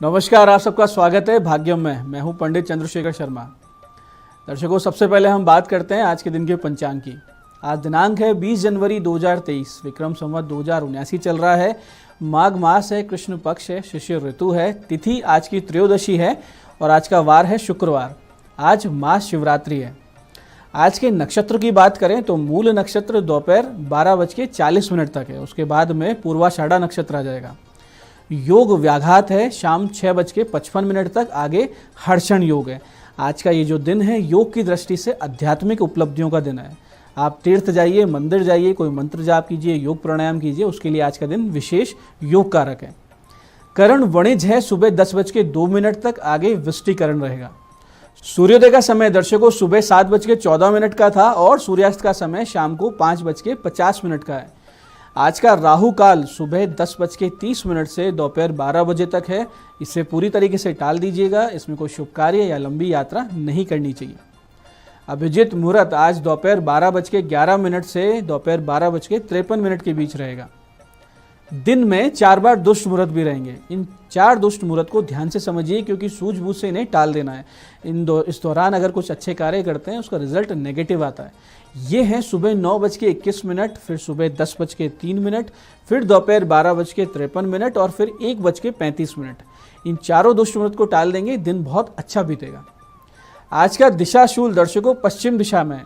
नमस्कार, आप सबका स्वागत है भाग्यम में। मैं हूं पंडित चंद्रशेखर शर्मा। दर्शकों, सबसे पहले हम बात करते हैं आज के दिन के पंचांग की। आज दिनांक है 20 जनवरी 2023, विक्रम संवत 2079 चल रहा है। माघ मास है, कृष्ण पक्ष है, शिशिर ऋतु है। तिथि आज की त्रयोदशी है और आज का वार है शुक्रवार। आज महाशिवरात्रि है। आज के नक्षत्र की बात करें तो मूल नक्षत्र दोपहर 12:40 तक है। उसके बाद में पूर्वाषाढ़ा नक्षत्र आ जाएगा। योग व्याघात है, शाम 6:55 तक। आगे हर्षण योग है। आज का ये जो दिन है योग की दृष्टि से आध्यात्मिक उपलब्धियों का दिन है। आप तीर्थ जाइए, मंदिर जाइए, कोई मंत्र जाप कीजिए, योग प्राणायाम कीजिए, उसके लिए आज का दिन विशेष योग कारक है। करण वणिज है, सुबह 10:02 तक। आगे वृष्टिकरण रहेगा। सूर्योदय का समय दर्शकों सुबह 7:14 का था और सूर्यास्त का समय शाम को 5:50 का है। आज का राहु काल सुबह 10:30 से दोपहर 12 बजे तक है। इसे पूरी तरीके से टाल दीजिएगा। इसमें कोई शुभ कार्य या लंबी यात्रा नहीं करनी चाहिए। अभिजित मुहूर्त आज दोपहर 12:11 से दोपहर 12:53 के बीच रहेगा। दिन में 4 बार दुष्ट मुहूर्त भी रहेंगे। इन 4 दुष्ट मुहूर्त को ध्यान से समझिए, क्योंकि सूझबूझ से इन्हें टाल देना है। इस दौरान अगर कुछ अच्छे कार्य करते हैं उसका रिजल्ट नेगेटिव आता है। ये हैं सुबह 9:21, फिर सुबह 10:03, फिर दोपहर 12:53 और फिर 1:35। इन चारों दुष्ट मुहूर्त को टाल देंगे, दिन बहुत अच्छा बीतेगा। आज का दिशाशूल दर्शकों पश्चिम दिशा में है।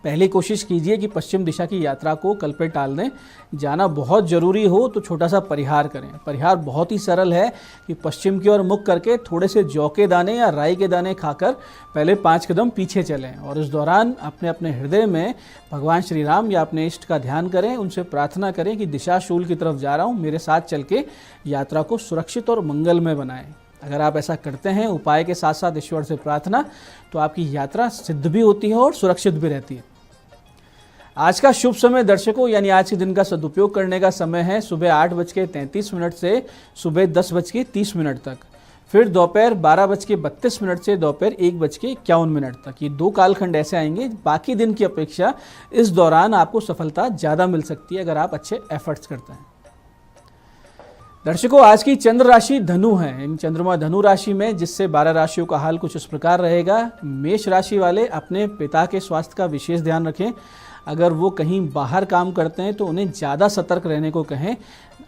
पहले कोशिश कीजिए कि पश्चिम दिशा की यात्रा को कल पे टाल दें। जाना बहुत ज़रूरी हो तो छोटा सा परिहार करें। परिहार बहुत ही सरल है कि पश्चिम की ओर मुख करके थोड़े से जौ के दाने या राई के दाने खाकर पहले 5 कदम पीछे चलें और इस दौरान अपने अपने हृदय में भगवान श्री राम या अपने इष्ट का ध्यान करें। उनसे प्रार्थना करें कि दिशाशूल की तरफ जा रहा हूँ, मेरे साथ चल के यात्रा को सुरक्षित और मंगलमय बनाएं। अगर आप ऐसा करते हैं उपाय के साथ साथ ईश्वर से प्रार्थना, तो आपकी यात्रा सिद्ध भी होती है और सुरक्षित भी रहती है। आज का शुभ समय दर्शकों यानी आज के दिन का सदुपयोग करने का समय है सुबह 8:33 से सुबह 10:30 तक, फिर दोपहर 12:32 से दोपहर 1:51 तक। ये 2 कालखंड ऐसे आएंगे। बाकी दिन की अपेक्षा इस दौरान आपको सफलता ज़्यादा मिल सकती है अगर आप अच्छे एफर्ट्स करते हैं। दर्शकों, आज की चंद्र राशि धनु है। इन चंद्रमा धनु राशि में, जिससे 12 राशियों का हाल कुछ इस प्रकार रहेगा। मेष राशि वाले अपने पिता के स्वास्थ्य का विशेष ध्यान रखें। अगर वो कहीं बाहर काम करते हैं तो उन्हें ज़्यादा सतर्क रहने को कहें,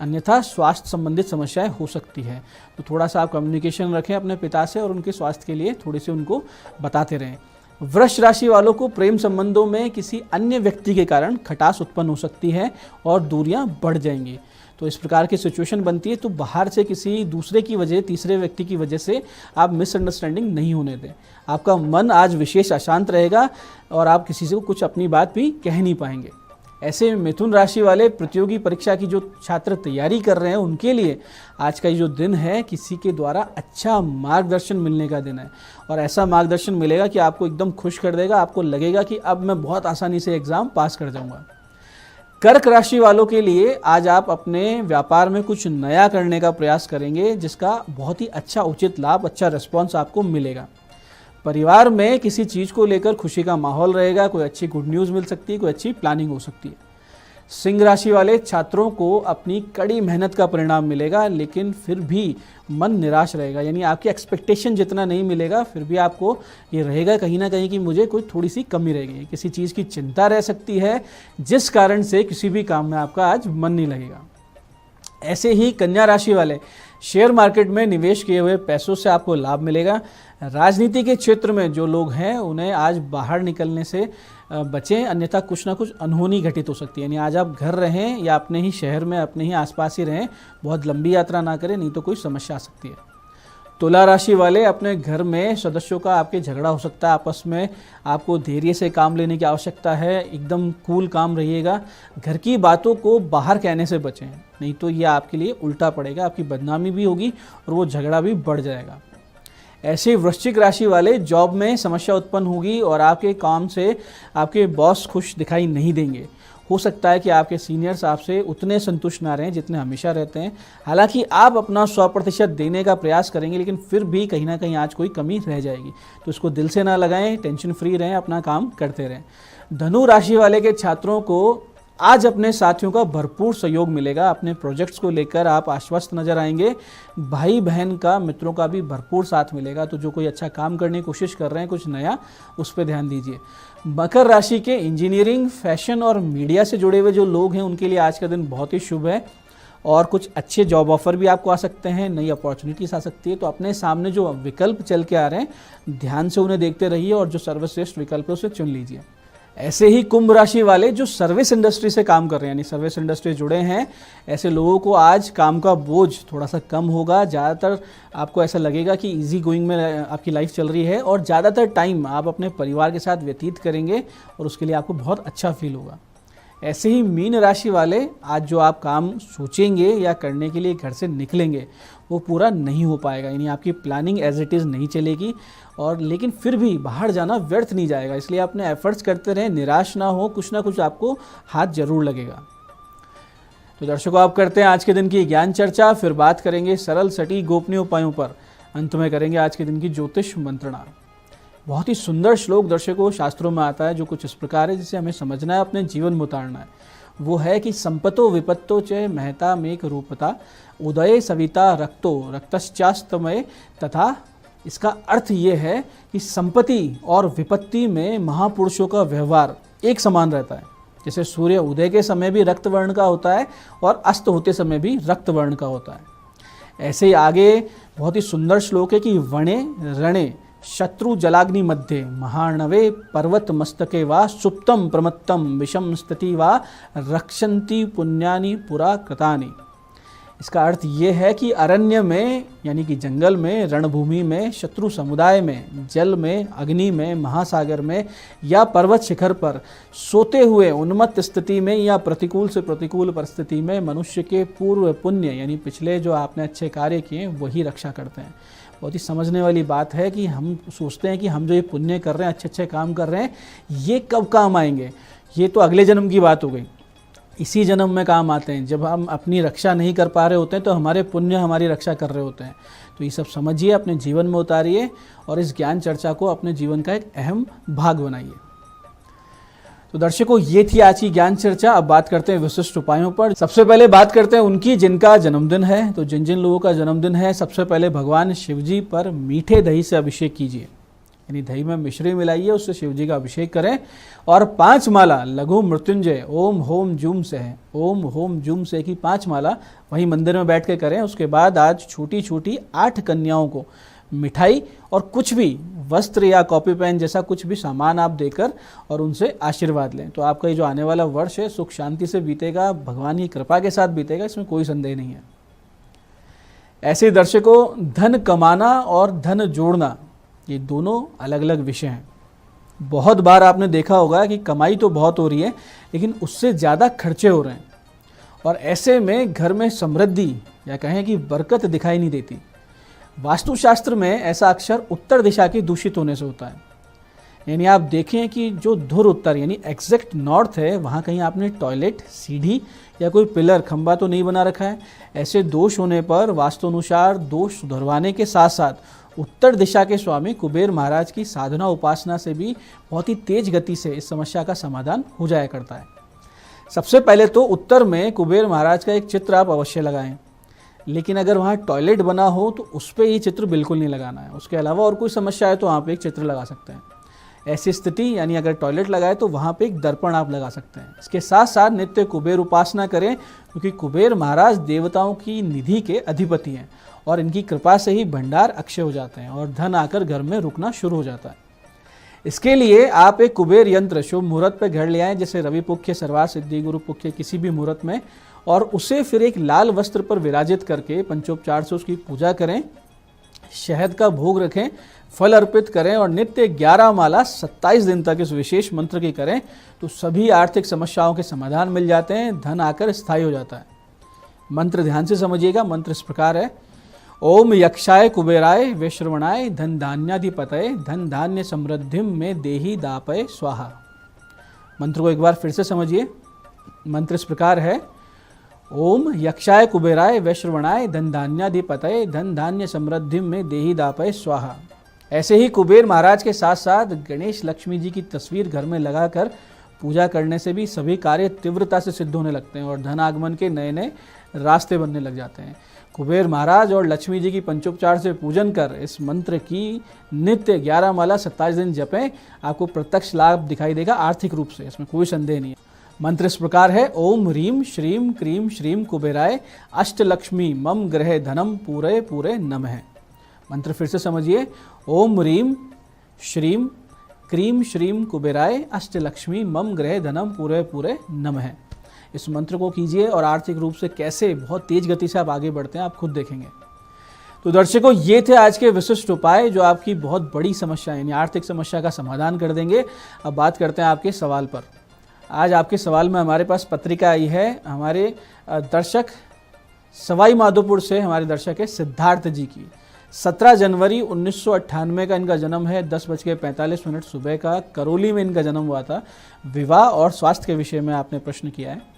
अन्यथा स्वास्थ्य संबंधित समस्याएं हो सकती है। तो थोड़ा सा आप कम्युनिकेशन रखें अपने पिता से और उनके स्वास्थ्य के लिए थोड़ी सी उनको बताते रहें। वृष राशि वालों को प्रेम संबंधों में किसी अन्य व्यक्ति के कारण खटास उत्पन्न हो सकती है और दूरियां बढ़ जाएंगी। तो इस प्रकार की सिचुएशन बनती है तो बाहर से किसी दूसरे की वजह, तीसरे व्यक्ति की वजह से आप मिसअंडरस्टैंडिंग नहीं होने दें। आपका मन आज विशेष अशांत रहेगा और आप किसी से कुछ अपनी बात भी कह नहीं पाएंगे। ऐसे मिथुन राशि वाले प्रतियोगी परीक्षा की जो छात्र तैयारी कर रहे हैं उनके लिए आज का ये जो दिन है किसी के द्वारा अच्छा मार्गदर्शन मिलने का दिन है और ऐसा मार्गदर्शन मिलेगा कि आपको एकदम खुश कर देगा। आपको लगेगा कि अब मैं बहुत आसानी से एग्ज़ाम पास कर जाऊँगा। कर्क राशि वालों के लिए आज आप अपने व्यापार में कुछ नया करने का प्रयास करेंगे, जिसका बहुत ही अच्छा उचित लाभ, अच्छा रिस्पॉन्स आपको मिलेगा। परिवार में किसी चीज़ को लेकर खुशी का माहौल रहेगा। कोई अच्छी गुड न्यूज़ मिल सकती है, कोई अच्छी प्लानिंग हो सकती है। सिंह राशि वाले छात्रों को अपनी कड़ी मेहनत का परिणाम मिलेगा, लेकिन फिर भी मन निराश रहेगा। यानी आपकी एक्सपेक्टेशन जितना नहीं मिलेगा, फिर भी आपको ये रहेगा कहीं ना कहीं कि मुझे कोई थोड़ी सी कमी रहेगी। किसी चीज़ की चिंता रह सकती है, जिस कारण से किसी भी काम में आपका आज मन नहीं लगेगा। ऐसे ही कन्या राशि वाले शेयर मार्केट में निवेश किए हुए पैसों से आपको लाभ मिलेगा। राजनीति के क्षेत्र में जो लोग हैं उन्हें आज बाहर निकलने से बचें, अन्यथा कुछ ना कुछ अनहोनी घटित हो सकती है। यानी आज आप घर रहें या अपने ही शहर में, अपने ही आसपास ही रहें, बहुत लंबी यात्रा ना करें, नहीं तो कोई समस्या आ सकती है। तुला राशि वाले अपने घर में सदस्यों का आपके झगड़ा हो सकता है आपस में। आपको धैर्य से काम लेने की आवश्यकता है। एकदम कूल काम रहिएगा। घर की बातों को बाहर कहने से बचें, नहीं तो ये आपके लिए उल्टा पड़ेगा। आपकी बदनामी भी होगी और वो झगड़ा भी बढ़ जाएगा। ऐसे वृश्चिक राशि वाले जॉब में समस्या उत्पन्न होगी और आपके काम से आपके बॉस खुश दिखाई नहीं देंगे। हो सकता है कि आपके सीनियर्स आपसे उतने संतुष्ट ना रहें जितने हमेशा रहते हैं। हालांकि आप अपना 100% देने का प्रयास करेंगे, लेकिन फिर भी कहीं ना कहीं आज कोई कमी रह जाएगी। तो इसको दिल से ना लगाएं, टेंशन फ्री रहें, अपना काम करते रहें। धनु राशि वाले के छात्रों को आज अपने साथियों का भरपूर सहयोग मिलेगा। अपने प्रोजेक्ट्स को लेकर आप आश्वस्त नजर आएंगे। भाई बहन का, मित्रों का भी भरपूर साथ मिलेगा। तो जो कोई अच्छा काम करने की कोशिश कर रहे हैं, कुछ नया, उस पर ध्यान दीजिए। मकर राशि के इंजीनियरिंग, फैशन और मीडिया से जुड़े हुए जो लोग हैं, उनके लिए आज का दिन बहुत ही शुभ है और कुछ अच्छे जॉब ऑफर भी आपको आ सकते हैं, नई अपॉर्चुनिटीज आ सकती है। तो अपने सामने जो विकल्प चल के आ रहे हैं, ध्यान से उन्हें देखते रहिए और जो सर्वश्रेष्ठ विकल्प है उसे चुन लीजिए। ऐसे ही कुंभ राशि वाले जो सर्विस इंडस्ट्री से काम कर रहे हैं, यानी सर्विस इंडस्ट्री जुड़े हैं, ऐसे लोगों को आज काम का बोझ थोड़ा सा कम होगा। ज़्यादातर आपको ऐसा लगेगा कि इजी गोइंग में आपकी लाइफ चल रही है और ज़्यादातर टाइम आप अपने परिवार के साथ व्यतीत करेंगे और उसके लिए आपको बहुत अच्छा फील होगा। ऐसे ही मीन राशि वाले, आज जो आप काम सोचेंगे या करने के लिए घर से निकलेंगे, वो पूरा नहीं हो पाएगा, यानी आपकी प्लानिंग एज इट इज़ नहीं चलेगी। और लेकिन फिर भी बाहर जाना व्यर्थ नहीं जाएगा, इसलिए अपने एफर्ट्स करते रहें, निराश ना हो, कुछ ना कुछ आपको हाथ जरूर लगेगा। तो दर्शकों, आप करते हैं आज के दिन की ज्ञान चर्चा, फिर बात करेंगे सरल सटीक गोपनीय उपायों पर, अंत में करेंगे आज के दिन की ज्योतिष मंत्रणा। बहुत ही सुंदर श्लोक दर्शकों शास्त्रों में आता है, जो कुछ इस प्रकार है, जिसे हमें समझना है, अपने जीवन में उतारना है। वो है कि संपतो विपत्तो च महता मेक रूपता, उदय सविता रक्तो रक्तश्चास्तमय तथा। इसका अर्थ ये है कि संपत्ति और विपत्ति में महापुरुषों का व्यवहार एक समान रहता है। जैसे सूर्य उदय के समय भी रक्त वर्ण का होता है और अस्त होते समय भी रक्त वर्ण का होता है। ऐसे ही आगे बहुत ही सुंदर श्लोक है कि वणे रणे शत्रु जलाग्नि मध्ये महार्णवे पर्वत मस्तके वा सुप्तम प्रमत्तम विषम स्थिति वा रक्षन्ति पुण्यानि पुरा कृतानि। इसका अर्थ ये है कि अरण्य में, यानी कि जंगल में, रणभूमि में, शत्रु समुदाय में, जल में, अग्नि में, महासागर में या पर्वत शिखर पर सोते हुए उन्मत्त स्थिति में या प्रतिकूल से प्रतिकूल परिस्थिति में मनुष्य के पूर्व पुण्य, यानी पिछले जो आपने अच्छे कार्य किए, वही रक्षा करते हैं। बहुत ही समझने वाली बात है कि हम सोचते हैं कि हम जो ये पुण्य कर रहे हैं, अच्छे अच्छे काम कर रहे हैं, ये कब काम आएंगे, ये तो अगले जन्म की बात हो गई। इसी जन्म में काम आते हैं। जब हम अपनी रक्षा नहीं कर पा रहे होते हैं तो हमारे पुण्य हमारी रक्षा कर रहे होते हैं। तो ये सब समझिए, अपने जीवन में उतारिए और इस ज्ञान चर्चा को अपने जीवन का एक अहम भाग बनाइए। तो दर्शकों, ये थी आज की ज्ञान चर्चा। अब बात करते हैं विशिष्ट उपायों पर। सबसे पहले बात करते हैं उनकी जिनका जन्मदिन है। तो जिन जिन लोगों का जन्मदिन है, सबसे पहले भगवान शिव जी पर मीठे दही से अभिषेक कीजिए, यानी दही में मिश्री मिलाइए, उससे शिव जी का अभिषेक करें और 5 माला लघु मृत्युंजय ओम होम जूम से है, ओम होम जूम से की 5 माला वहीं मंदिर में बैठ के करें। उसके बाद आज छोटी छोटी 8 कन्याओं को मिठाई और कुछ भी वस्त्र या कॉपी पेन जैसा कुछ भी सामान आप देकर और उनसे आशीर्वाद लें। तो आपका ये जो आने वाला वर्ष है सुख शांति से बीतेगा, भगवान की कृपा के साथ बीतेगा, इसमें कोई संदेह नहीं है। ऐसे दर्शकों, धन कमाना और धन जोड़ना, ये दोनों अलग अलग विषय हैं। बहुत बार आपने देखा होगा कि कमाई तो बहुत हो रही है, लेकिन उससे ज़्यादा खर्चे हो रहे हैं और ऐसे में घर में समृद्धि या कहें कि बरकत दिखाई नहीं देती। वास्तुशास्त्र में ऐसा अक्सर उत्तर दिशा के दूषित होने से होता है। यानी आप देखें कि जो धुर उत्तर यानी एग्जैक्ट नॉर्थ है, वहाँ कहीं आपने टॉयलेट, सीढ़ी या कोई पिलर, खंबा तो नहीं बना रखा है। ऐसे दोष होने पर वास्तु अनुसार दोष सुधरवाने के साथ साथ उत्तर दिशा के स्वामी कुबेर महाराज की साधना उपासना से भी बहुत ही तेज गति से इस समस्या का समाधान हो जाया करता है। सबसे पहले तो उत्तर में कुबेर महाराज का एक चित्र आप अवश्य लगाएं, लेकिन अगर वहाँ टॉयलेट बना हो तो उस पर ये चित्र बिल्कुल नहीं लगाना है। उसके अलावा और कोई समस्या है तो वहाँ पे एक चित्र लगा सकते हैं। ऐसी स्थिति यानी अगर टॉयलेट लगाए तो वहाँ पे एक दर्पण आप लगा सकते हैं। इसके साथ साथ नित्य कुबेर उपासना करें, क्योंकि कुबेर महाराज देवताओं की निधि के अधिपति हैं और इनकी कृपा से ही भंडार अक्षय हो जाते हैं और धन आकर घर में रुकना शुरू हो जाता है। इसके लिए आप एक कुबेर यंत्र शुभ मुहूर्त पर घर ले आएं, जैसे रवि पुख्य, सर्वार्थ सिद्धि, गुरु पुख्य, किसी भी मुहूर्त में, और उसे फिर एक लाल वस्त्र पर विराजित करके पंचोपचार से उसकी पूजा करें, शहद का भोग रखें, फल अर्पित करें और नित्य 11 माला 27 दिन तक इस विशेष मंत्र की करें तो सभी आर्थिक समस्याओं के समाधान मिल जाते हैं, धन आकर स्थायी हो जाता है। मंत्र ध्यान से समझिएगा। मंत्र इस प्रकार है: ओम यक्षाय कुबेराय वैश्रवणाय धन धान्याधिपतये धन धान्य समृद्धिम में देही दापय स्वाहा। मंत्र को एक बार फिर से समझिए। मंत्र इस प्रकार है: ओम यक्षाय कुबेराय वैश्रवणाय धन धान्याधिपतये धन धान्य समृद्धिम में देही दापय स्वाहा। ऐसे ही कुबेर महाराज के साथ साथ गणेश लक्ष्मी जी की तस्वीर घर में लगाकर पूजा करने से भी सभी कार्य तीव्रता से सिद्ध होने लगते हैं और धन आगमन के नए नए रास्ते बनने लग जाते हैं। कुबेर महाराज और लक्ष्मी जी की पंचोपचार से पूजन कर इस मंत्र की नित्य 11 माला 27 दिन जपें, आपको प्रत्यक्ष लाभ दिखाई देगा आर्थिक रूप से, इसमें कोई संदेह नहीं है। मंत्र इस प्रकार है, ओम ह्रीम श्रीम क्रीम श्रीम कुबेराय अष्टलक्ष्मी मम ग्रहे धनम पूरे पूरे नमः। मंत्र फिर से समझिए, ओम ह्रीम श्रीम क्रीम श्रीम कुबेराय अष्टलक्ष्मी मम ग्रहे धनम पूरे पूरे नमः। इस मंत्र को कीजिए और आर्थिक रूप से कैसे बहुत तेज गति से आप आगे बढ़ते हैं आप खुद देखेंगे। तो दर्शकों, ये थे आज के विशिष्ट उपाय जो आपकी बहुत बड़ी समस्या यानी आर्थिक समस्या का समाधान कर देंगे। अब बात करते हैं आपके सवाल पर। आज आपके सवाल में हमारे पास पत्रिका आई है, हमारे दर्शक सवाई माधोपुर से हमारे दर्शक है सिद्धार्थ जी की। 17 जनवरी 1998 का इनका जन्म है, 10:45 सुबह का करौली में इनका जन्म हुआ था। विवाह और स्वास्थ्य के विषय में आपने प्रश्न किया है।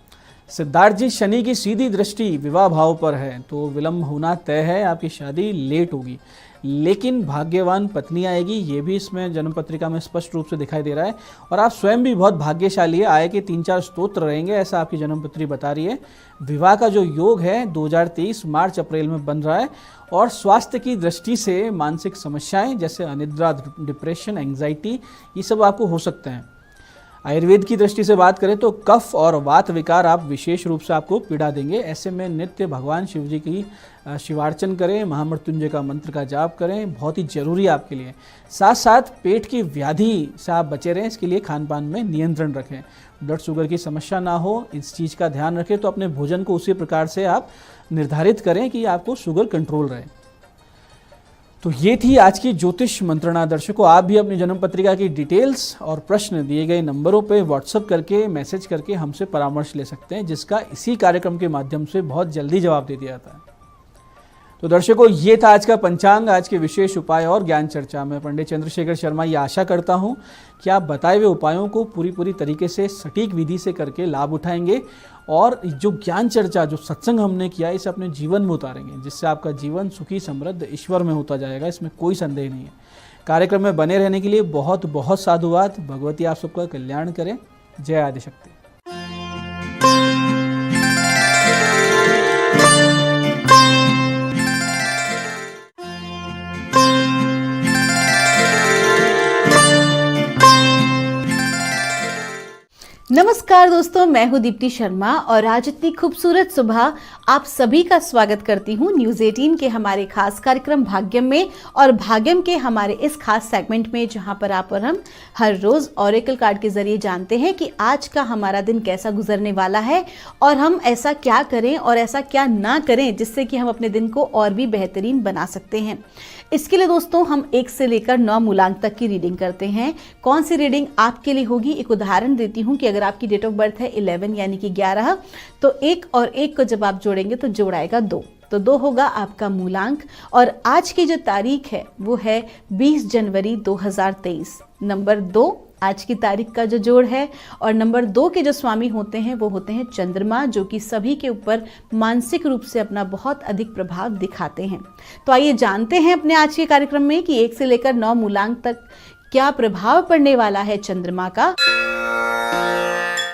सिद्धार्थ जी, शनि की सीधी दृष्टि विवाह भाव पर है तो विलंब होना तय है, आपकी शादी लेट होगी, लेकिन भाग्यवान पत्नी आएगी, ये भी इसमें जन्म पत्रिका में स्पष्ट रूप से दिखाई दे रहा है। और आप स्वयं भी बहुत भाग्यशाली है, आय के 3-4 स्तोत्र रहेंगे, ऐसा आपकी जन्म पत्री बता रही है। विवाह का जो योग है 2023 मार्च अप्रैल में बन रहा है। और स्वास्थ्य की दृष्टि से मानसिक समस्याएं जैसे अनिद्रा, डिप्रेशन, एंग्जाइटी, ये सब आपको हो सकते हैं। आयुर्वेद की दृष्टि से बात करें तो कफ और वात विकार आप विशेष रूप से आपको पीड़ा देंगे। ऐसे में नित्य भगवान शिव जी की शिवार्चन करें, महामृत्युंजय का मंत्र का जाप करें, बहुत ही जरूरी है आपके लिए। साथ साथ पेट की व्याधि से आप बचे रहें, इसके लिए खान पान में नियंत्रण रखें। ब्लड शुगर की समस्या ना हो, इस चीज़ का ध्यान रखें। तो अपने भोजन को उसी प्रकार से आप निर्धारित करें कि आपको शुगर कंट्रोल रहे। तो ये थी आज की ज्योतिष मंत्रणा। दर्शकों, आप भी अपनी जन्म पत्रिका की डिटेल्स और प्रश्न दिए गए नंबरों पे व्हाट्सएप करके, मैसेज करके हमसे परामर्श ले सकते हैं, जिसका इसी कार्यक्रम के माध्यम से बहुत जल्दी जवाब दे दिया जाता है। तो दर्शकों, ये था आज का पंचांग, आज के विशेष उपाय और ज्ञान चर्चा में पंडित चंद्रशेखर शर्मा ये आशा करता हूँ कि आप बताए हुए उपायों को पूरी तरीके से सटीक विधि से करके लाभ उठाएंगे और जो ज्ञान चर्चा, जो सत्संग हमने किया, इसे अपने जीवन में उतारेंगे, जिससे आपका जीवन सुखी समृद्ध ईश्वर में होता जाएगा, इसमें कोई संदेह नहीं है। कार्यक्रम में बने रहने के लिए बहुत बहुत साधुवाद। भगवती आप सबका कल्याण करें। जय आदिशक्ति। नमस्कार दोस्तों, मैं हूं दीप्ति शर्मा और आज इतनी खूबसूरत सुबह आप सभी का स्वागत करती हूं न्यूज़ 18 के हमारे खास कार्यक्रम भाग्यम में। और भाग्यम के हमारे इस खास सेगमेंट में जहां पर आप और हम हर रोज ऑरेकल कार्ड के जरिए जानते हैं कि आज का हमारा दिन कैसा गुजरने वाला है और हम ऐसा क्या करें और ऐसा क्या ना करें जिससे कि हम अपने दिन को और भी बेहतरीन बना सकते हैं। इसके लिए दोस्तों हम 1 से लेकर 9 मूलांक तक की रीडिंग करते हैं। कौन सी रीडिंग आपके लिए होगी, एक उदाहरण देती हूँ कि अगर आपकी डेट ऑफ बर्थ है 11 यानी कि 11, तो 1 और 1 को जब आप जोड़ेंगे तो जोड़ आएगा 2, तो 2 होगा आपका मूलांक। और आज की जो तारीख है वो है 20 जनवरी 2023। नंबर 2 आज की तारीख का जो जोड़ है और नंबर 2 के जो स्वामी होते हैं वो होते हैं चंद्रमा, जो कि सभी के ऊपर मानसिक रूप से अपना बहुत अधिक प्रभाव दिखाते हैं। तो आइए जानते हैं अपने आज के कार्यक्रम में कि 1 से लेकर 9 मूलांक तक क्या प्रभाव पड़ने वाला है चंद्रमा का।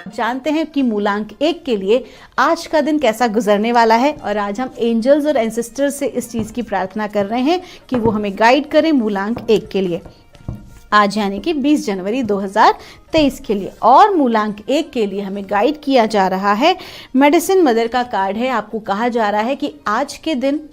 जानते हैं कि मूलांक 1 के लिए आज का दिन कैसा गुजरने वाला है। और आज हम एंजल्स और एंसेस्टर्स से इस चीज़ की प्रार्थना कर रहे हैं कि वो हमें गाइड करें मूलांक 1 के लिए, आज यानी कि 20 जनवरी 2023 के लिए। और मूलांक 1 के लिए हमें गाइड किया जा रहा है, मेडिसिन मदर का कार्ड है। आपको कहा जा रहा है कि आज के दिन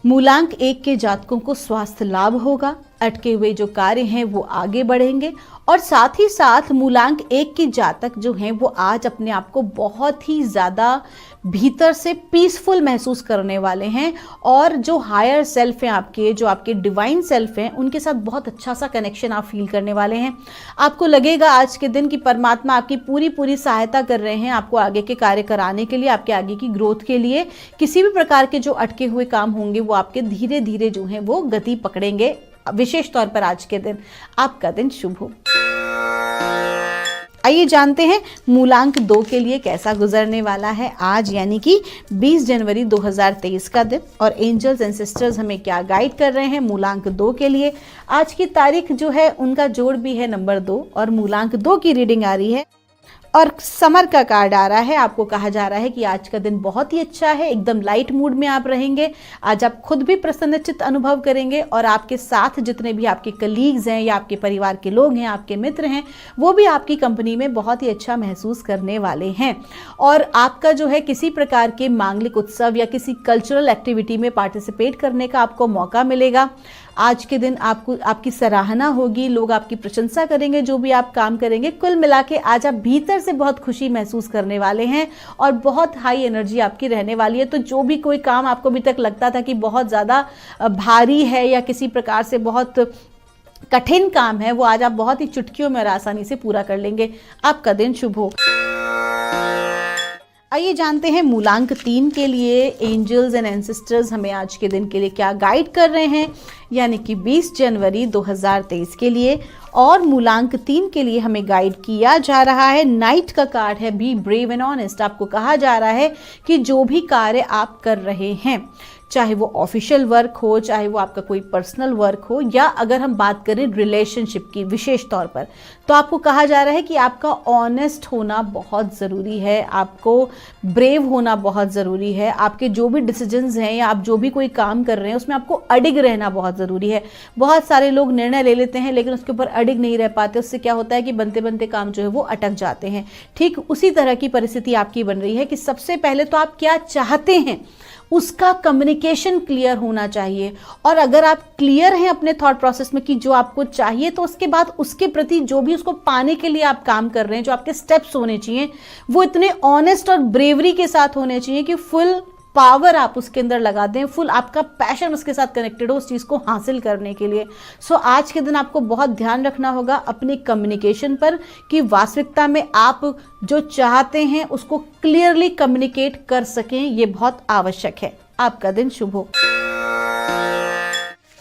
मूलांक 1 के जातकों को स्वास्थ्य लाभ होगा, अटके हुए जो कार्य हैं वो आगे बढ़ेंगे और साथ ही साथ मूलांक 1 के जातक जो हैं वो आज अपने आप को बहुत ही ज़्यादा भीतर से पीसफुल महसूस करने वाले हैं और जो हायर सेल्फ हैं आपके, जो आपके डिवाइन सेल्फ हैं, उनके साथ बहुत अच्छा सा कनेक्शन आप फील करने वाले हैं। आपको लगेगा आज के दिन कि परमात्मा आपकी पूरी सहायता कर रहे हैं आपको आगे के कार्य कराने के लिए, आपके आगे की ग्रोथ के लिए। किसी भी प्रकार के जो अटके हुए काम होंगे वो आपके धीरे धीरे जो हैं वो गति पकड़ेंगे। विशेष तौर पर आज के दिन आपका दिन शुभ हो। आइए जानते हैं मूलांक 2 के लिए कैसा गुजरने वाला है आज यानी कि 20 जनवरी 2023 का दिन, और एंजल्स एंड सिस्टर्स हमें क्या गाइड कर रहे हैं मूलांक 2 के लिए। आज की तारीख जो है उनका जोड़ भी है नंबर 2 और मूलांक 2 की रीडिंग आ रही है और समर का कार्ड आ रहा है। आपको कहा जा रहा है कि आज का दिन बहुत ही अच्छा है, एकदम लाइट मूड में आप रहेंगे। आज आप खुद भी प्रसन्नचित्त अनुभव करेंगे और आपके साथ जितने भी आपके कलीग्स हैं या आपके परिवार के लोग हैं, आपके मित्र हैं, वो भी आपकी कंपनी में बहुत ही अच्छा महसूस करने वाले हैं। और आपका जो है किसी प्रकार के मांगलिक उत्सव या किसी कल्चरल एक्टिविटी में पार्टिसिपेट करने का आपको मौका मिलेगा। आज के दिन आपकी सराहना होगी, लोग आपकी प्रशंसा करेंगे जो भी आप काम करेंगे। कुल मिला के आज आप भीतर से बहुत खुशी महसूस करने वाले हैं और बहुत हाई एनर्जी आपकी रहने वाली है। तो जो भी कोई काम आपको अभी तक लगता था कि बहुत ज़्यादा भारी है या किसी प्रकार से बहुत कठिन काम है, वो आज आप बहुत ही चुटकियों में और आसानी से पूरा कर लेंगे। आपका दिन शुभ हो। आइए जानते हैं मूलांक 3 के लिए एंजल्स एंड एंसेस्टर्स हमें आज के दिन के लिए क्या गाइड कर रहे हैं, यानी कि 20 जनवरी 2023 के लिए। और मूलांक 3 के लिए हमें गाइड किया जा रहा है, नाइट का कार्ड है, बी ब्रेव एंड ऑनेस्ट। आपको कहा जा रहा है कि जो भी कार्य आप कर रहे हैं, चाहे वो ऑफिशियल वर्क हो, चाहे वो आपका कोई पर्सनल वर्क हो, या अगर हम बात करें रिलेशनशिप की विशेष तौर पर, तो आपको कहा जा रहा है कि आपका ऑनेस्ट होना बहुत ज़रूरी है, आपको ब्रेव होना बहुत ज़रूरी है। आपके जो भी डिसीजंस हैं या आप जो भी कोई काम कर रहे हैं उसमें आपको अडिग रहना बहुत ज़रूरी है। बहुत सारे लोग निर्णय ले लेते हैं लेकिन उसके ऊपर अडिग नहीं रह पाते। उससे क्या होता है कि बनते बनते काम जो है वो अटक जाते हैं। ठीक उसी तरह की परिस्थिति आपकी बन रही है कि सबसे पहले तो आप क्या चाहते हैं उसका कम्युनिकेशन क्लियर होना चाहिए। और अगर आप क्लियर हैं अपने थॉट प्रोसेस में कि जो आपको चाहिए, तो उसके बाद उसके प्रति जो भी उसको पाने के लिए आप काम कर रहे हैं, जो आपके स्टेप्स होने चाहिए वो इतने ऑनेस्ट और ब्रेवरी के साथ होने चाहिए कि फुल पावर आप उसके अंदर लगा दें, फुल आपका पैशन उसके साथ कनेक्टेड हो उस चीज़ को हासिल करने के लिए। सो आज के दिन आपको बहुत ध्यान रखना होगा अपने कम्युनिकेशन पर कि वास्तविकता में आप जो चाहते हैं उसको क्लियरली कम्युनिकेट कर सकें, ये बहुत आवश्यक है। आपका दिन शुभ हो।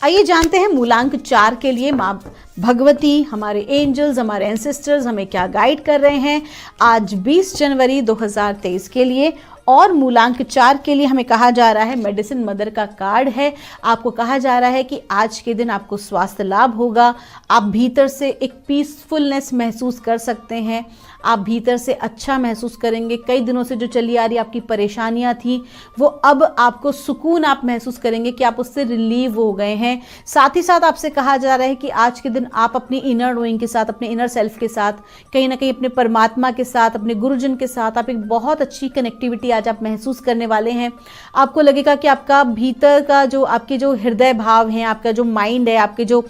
आइए जानते हैं मूलांक 4 के लिए माँ भगवती, हमारे एंजल्स, हमारे एंसेस्टर्स हमें क्या गाइड कर रहे हैं आज 20 जनवरी 2023 के लिए। और मूलांक 4 के लिए हमें कहा जा रहा है, मेडिसिन मदर का कार्ड है। आपको कहा जा रहा है कि आज के दिन आपको स्वास्थ्य लाभ होगा, आप भीतर से एक पीसफुलनेस महसूस कर सकते हैं, आप भीतर से अच्छा महसूस करेंगे। कई दिनों से जो चली आ रही आपकी परेशानियां थी वो अब आपको सुकून आप महसूस करेंगे कि आप उससे रिलीव हो गए हैं। साथ ही साथ आपसे कहा जा रहा है कि आज के दिन आप अपनी इनर नोइंग के साथ, अपने इनर सेल्फ के साथ, कहीं ना कहीं अपने परमात्मा के साथ, अपने गुरुजन के साथ आप एक बहुत अच्छी कनेक्टिविटी आज आप महसूस करने वाले हैं। आपको लगेगा कि आपका भीतर का जो आपके जो हृदय भाव हैं, आपका जो माइंड है, आपके जो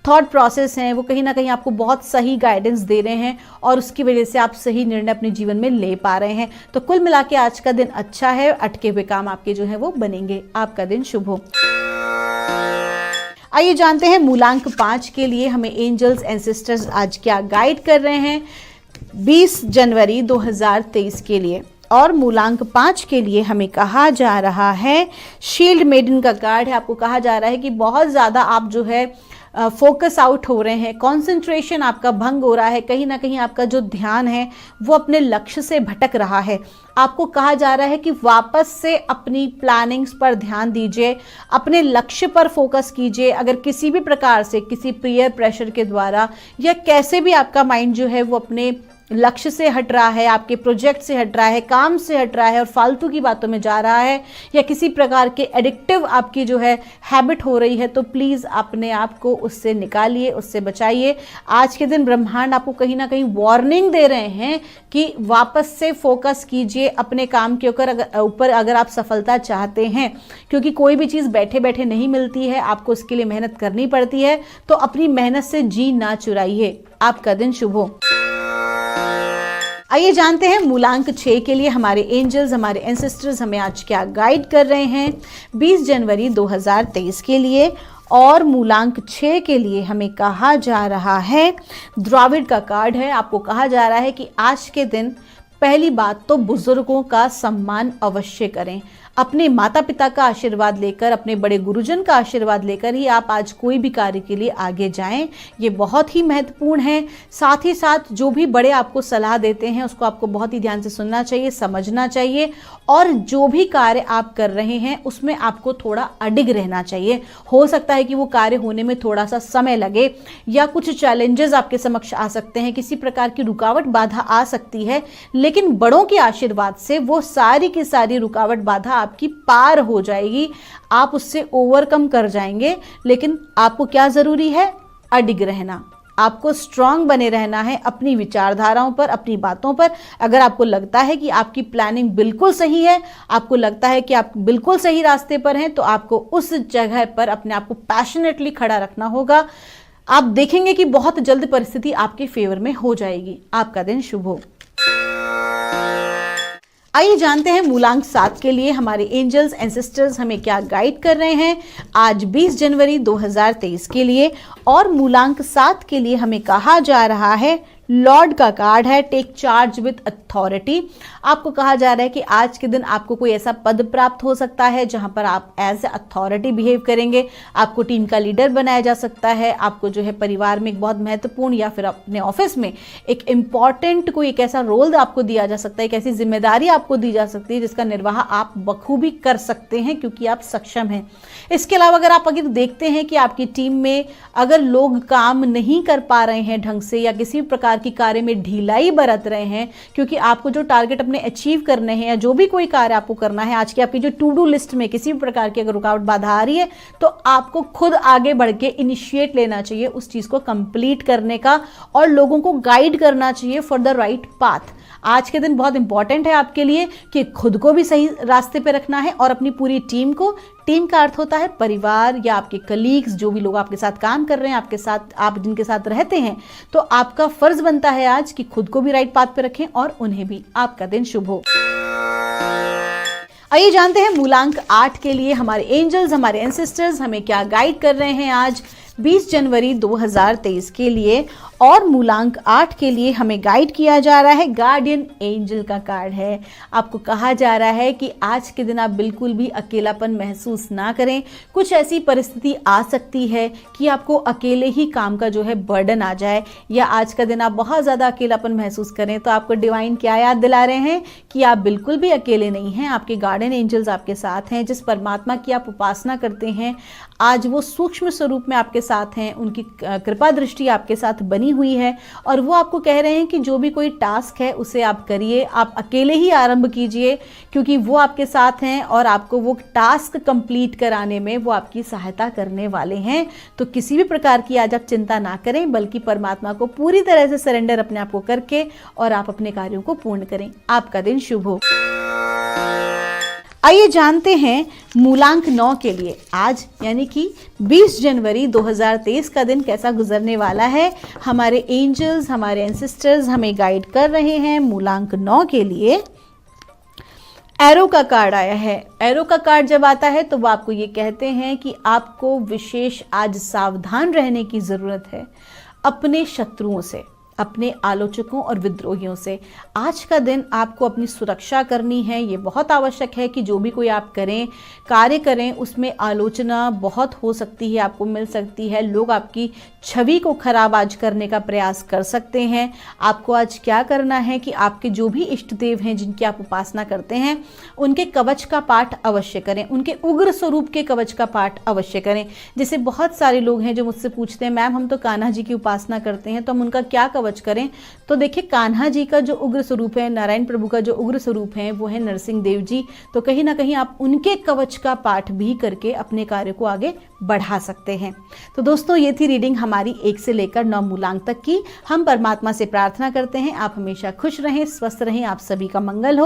थॉट प्रोसेस हैं, वो कहीं ना कहीं आपको बहुत सही गाइडेंस दे रहे हैं और उसकी वजह से आप सही निर्णय अपने जीवन में ले पा रहे हैं। तो कुल मिला के आज का दिन अच्छा है, अटके हुए काम आपके जो है वो बनेंगे। आपका दिन शुभ हो। आइए जानते हैं मूलांक 5 के लिए हमें एंजल्स एंसेस्टर्स आज क्या गाइड कर रहे हैं 20 जनवरी 2023 के लिए। और मूलांक 5 के लिए हमें कहा जा रहा है, शील्ड मेडन का कार्ड है। आपको कहा जा रहा है कि बहुत ज़्यादा आप जो है फोकस आउट हो रहे हैं, कंसंट्रेशन आपका भंग हो रहा है, कहीं ना कहीं आपका जो ध्यान है वो अपने लक्ष्य से भटक रहा है। आपको कहा जा रहा है कि वापस से अपनी प्लानिंग्स पर ध्यान दीजिए, अपने लक्ष्य पर फोकस कीजिए। अगर किसी भी प्रकार से किसी पीयर प्रेशर के द्वारा या कैसे भी आपका माइंड जो है वो अपने लक्ष्य से हट रहा है, आपके प्रोजेक्ट से हट रहा है, काम से हट रहा है और फालतू की बातों में जा रहा है, या किसी प्रकार के एडिक्टिव आपकी जो है हैबिट हो रही है, तो प्लीज़ अपने आप को उससे निकालिए, उससे बचाइए। आज के दिन ब्रह्मांड आपको कहीं ना कहीं वार्निंग दे रहे हैं कि वापस से फोकस कीजिए अपने काम के ऊपर अगर आप सफलता चाहते हैं, क्योंकि कोई भी चीज़ बैठे बैठे नहीं मिलती है, आपको उसके लिए मेहनत करनी पड़ती है। तो अपनी मेहनत से जी ना चुराइए। आपका दिन शुभ हो। आइए जानते हैं मूलांक 6 के लिए हमारे एंजल्स, हमारे एंसेस्टर्स हमें आज क्या गाइड कर रहे हैं 20 जनवरी 2023 के लिए। और मूलांक 6 के लिए हमें कहा जा रहा है, द्राविड का कार्ड है। आपको कहा जा रहा है कि आज के दिन पहली बात तो बुजुर्गों का सम्मान अवश्य करें। अपने माता पिता का आशीर्वाद लेकर, अपने बड़े गुरुजन का आशीर्वाद लेकर ही आप आज कोई भी कार्य के लिए आगे जाएं, ये बहुत ही महत्वपूर्ण है। साथ ही साथ जो भी बड़े आपको सलाह देते हैं उसको आपको बहुत ही ध्यान से सुनना चाहिए, समझना चाहिए, और जो भी कार्य आप कर रहे हैं उसमें आपको थोड़ा अडिग रहना चाहिए। हो सकता है कि वो कार्य होने में थोड़ा सा समय लगे या कुछ चैलेंजेस आपके समक्ष आ सकते हैं, किसी प्रकार की रुकावट बाधा आ सकती है, लेकिन बड़ों के आशीर्वाद से वो सारी की सारी रुकावट बाधा आपकी पार हो जाएगी, आप उससे ओवरकम कर जाएंगे। लेकिन आपको क्या जरूरी है? अडिग रहना। आपको स्ट्रांग बने रहना है अपनी विचारधाराओं पर, अपनी बातों पर। अगर आपको लगता है कि आपकी प्लानिंग बिल्कुल सही है, आपको लगता है कि आप बिल्कुल सही रास्ते पर हैं, तो आपको उस जगह पर अपने आप को पैशनेटली खड़ा रखना होगा। आप देखेंगे कि बहुत जल्द परिस्थिति आपके फेवर में हो जाएगी। आपका दिन शुभ हो। आइए जानते हैं मूलांक 7 के लिए हमारे एंजल्स एंसेस्टर्स हमें क्या गाइड कर रहे हैं आज 20 जनवरी 2023 के लिए। और मूलांक 7 के लिए हमें कहा जा रहा है, लॉर्ड का कार्ड है, टेक चार्ज विद अथॉरिटी। आपको कहा जा रहा है कि आज के दिन आपको कोई ऐसा पद प्राप्त हो सकता है जहां पर आप एज ए अथॉरिटी बिहेव करेंगे। आपको टीम का लीडर बनाया जा सकता है, आपको जो है परिवार में एक बहुत महत्वपूर्ण या फिर अपने ऑफिस में एक इम्पॉर्टेंट कोई एक ऐसा रोल आपको दिया जा सकता है, एक ऐसी जिम्मेदारी आपको दी जा सकती है जिसका निर्वाह आप बखूबी कर सकते हैं क्योंकि आप सक्षम हैं। इसके अलावा अगर देखते हैं कि आपकी टीम में अगर लोग काम नहीं कर पा रहे हैं ढंग से या किसी प्रकार की कार्य में ढिलाई बरत रहे हैं, क्योंकि आपको जो टारगेट अपने अचीव करने हैं या जो भी कोई कार्य आपको करना है, आज की आपकी जो टू डू लिस्ट में किसी भी प्रकार की अगर रुकावट बाधा आ रही है तो आपको खुद आगे बढ़ के इनिशिएट लेना चाहिए उस चीज को कंप्लीट करने का और लोगों को गाइड करना चाहिए फॉर द राइट पाथ। आज के दिन बहुत इंपॉर्टेंट है आपके लिए कि खुद को भी सही रास्ते पे रखना है और अपनी पूरी टीम को। टीम का अर्थ होता है परिवार या आपके कलीग्स, जो भी लोग आपके साथ काम कर रहे हैं, आपके साथ आप जिनके साथ रहते हैं, तो आपका फर्ज बनता है आज कि खुद को भी राइट पाथ पे रखें और उन्हें भी। आपका दिन शुभ हो। आइए जानते हैं मूलांक 8 के लिए हमारे एंजल्स, हमारे एंसेस्टर्स हमें क्या गाइड कर रहे हैं आज 20 जनवरी 2023 के लिए। और मूलांक 8 के लिए हमें गाइड किया जा रहा है, गार्डियन एंजल का कार्ड है। आपको कहा जा रहा है कि आज के दिन आप बिल्कुल भी अकेलापन महसूस ना करें। कुछ ऐसी परिस्थिति आ सकती है कि आपको अकेले ही काम का जो है बर्डन आ जाए, या आज का दिन आप बहुत ज़्यादा अकेलापन महसूस करें, तो आपको डिवाइन क्या याद दिला रहे हैं कि आप बिल्कुल भी अकेले नहीं हैं। आपके गार्डियन एंजल्स आपके साथ हैं। जिस परमात्मा की आप उपासना करते हैं, आज वो सूक्ष्म स्वरूप में आपके साथ हैं, उनकी कृपा दृष्टि आपके साथ बनी हुई है और वो आपको कह रहे हैं कि जो भी कोई टास्क है उसे आप करिए, आप अकेले ही आरंभ कीजिए, क्योंकि वो आपके साथ हैं और आपको वो टास्क कंप्लीट कराने में वो आपकी सहायता करने वाले हैं। तो किसी भी प्रकार की आज आप चिंता ना करें, बल्कि परमात्मा को पूरी तरह से सरेंडर अपने आप को करके और आप अपने कार्यों को पूर्ण करें। आपका दिन शुभ हो। आइए जानते हैं मूलांक 9 के लिए आज यानी कि 20 जनवरी 2023 का दिन कैसा गुजरने वाला है। हमारे एंजल्स, हमारे एंसेस्टर्स हमें गाइड कर रहे हैं मूलांक 9 के लिए। एरो का कार्ड आया है। एरो का कार्ड जब आता है तो वो आपको ये कहते हैं कि आपको विशेष आज सावधान रहने की जरूरत है अपने शत्रुओं से, अपने आलोचकों और विद्रोहियों से। आज का दिन आपको अपनी सुरक्षा करनी है। ये बहुत आवश्यक है कि जो भी कोई आप करें, कार्य करें, उसमें आलोचना बहुत हो सकती है, आपको मिल सकती है। लोग आपकी छवि को खराब आज करने का प्रयास कर सकते हैं। आपको आज क्या करना है कि आपके जो भी इष्ट देव हैं जिनकी आप उपासना करते हैं, उनके कवच का पाठ अवश्य करें, उनके उग्र स्वरूप के कवच का पाठ अवश्य करें। जैसे बहुत सारे लोग हैं जो मुझसे पूछते हैं, मैम हम तो कान्हा जी की उपासना करते हैं, तो हम उनका क्या कवच करें? तो देखिए, कान्हा जी का जो उग्र स्वरूप है, नारायण प्रभु का जो उग्र स्वरूप है, वो है नरसिंह देव जी। तो कहीं ना कहीं आप उनके कवच का पाठ भी करके अपने कार्य को आगे बढ़ा सकते हैं। तो दोस्तों, ये थी रीडिंग हमारी 1 से लेकर 9 मूलांक तक की। हम परमात्मा से प्रार्थना करते हैं आप हमेशा खुश रहें, स्वस्थ रहें, आप सभी का मंगल हो।